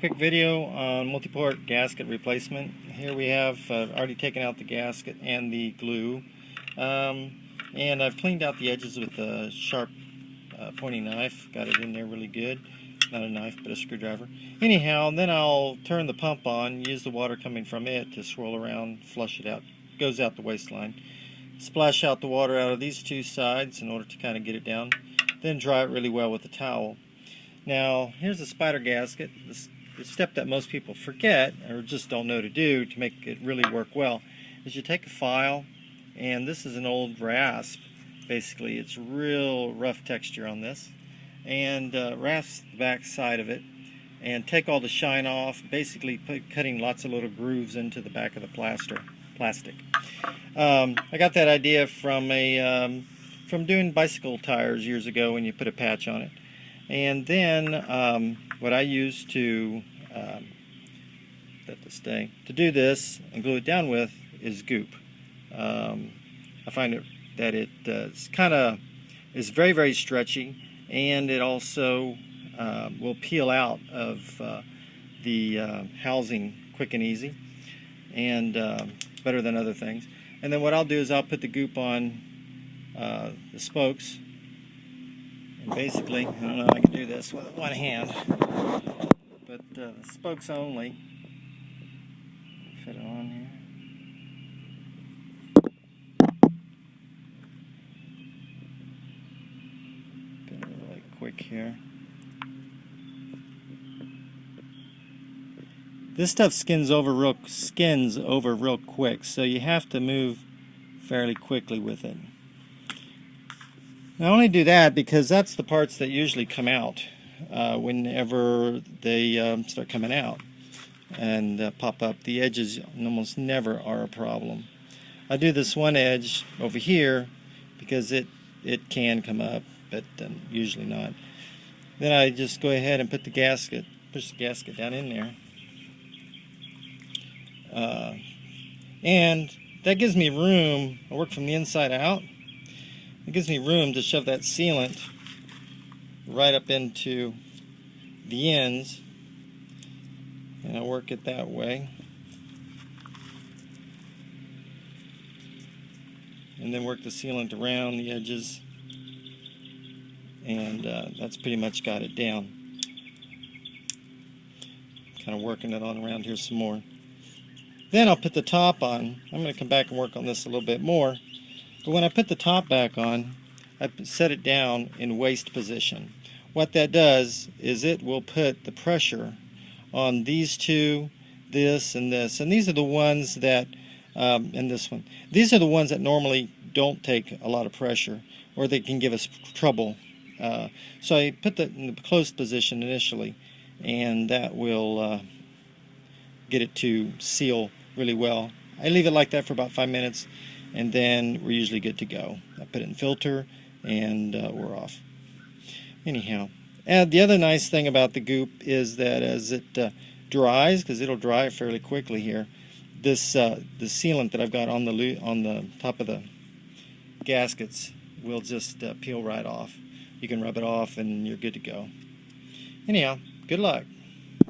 Quick video on multi-port gasket replacement. Here we have already taken out the gasket and the glue, and I've cleaned out the edges with a sharp pointing knife. Got it in there really good. Not a knife, but a screwdriver. Anyhow, then I'll turn the pump on, use the water coming from it to swirl around, flush it out. Goes out the waistline. Splash out the water out of these two sides in order to kind of get it down. Then dry it really well with a towel. Now, here's the spider gasket. The step that most people forget or just don't know to do to make it really work well is you take a file, and this is an old rasp. Basically, it's real rough texture on this, and rasp the back side of it and take all the shine off, basically cutting lots of little grooves into the back of the plastic. I got that idea from doing bicycle tires years ago when you put a patch on it. And then what I use to do this and glue it down with is goop. I find that it's very, very stretchy, and it also will peel out of the housing quick and easy, and better than other things. And then what I'll do is I'll put the goop on the spokes. And basically, I don't know if I can do this with one hand, but the spokes only. Fit it on here. Get it really quick here. This stuff skins over real quick, so you have to move fairly quickly with it. I only do that because that's the parts that usually come out whenever they start coming out and pop up. The edges almost never are a problem. I do this one edge over here because it can come up, but usually not. Then I just go ahead and put the gasket, push the gasket down in there, and that gives me room. I work from the inside out. It gives me room to shove that sealant right up into the ends, and I work it that way, and then work the sealant around the edges, and that's pretty much got it down. Kind of working it on around here some more. Then I'll put the top on. I'm going to come back and work on this a little bit more. But when I put the top back on, I set it down in waist position. What that does is it will put the pressure on these two, this and this. And these are the ones that, and this one. These are the ones that normally don't take a lot of pressure, or they can give us trouble. So I put that in the closed position initially, and that will get it to seal really well. I leave it like that for about 5 minutes, and then we're usually good to go. I put it in filter, and we're off. Anyhow, and the other nice thing about the goop is that as it dries, because it'll dry fairly quickly here, this the sealant that I've got on the top of the gaskets will just peel right off. You can rub it off, and you're good to go. Anyhow, good luck.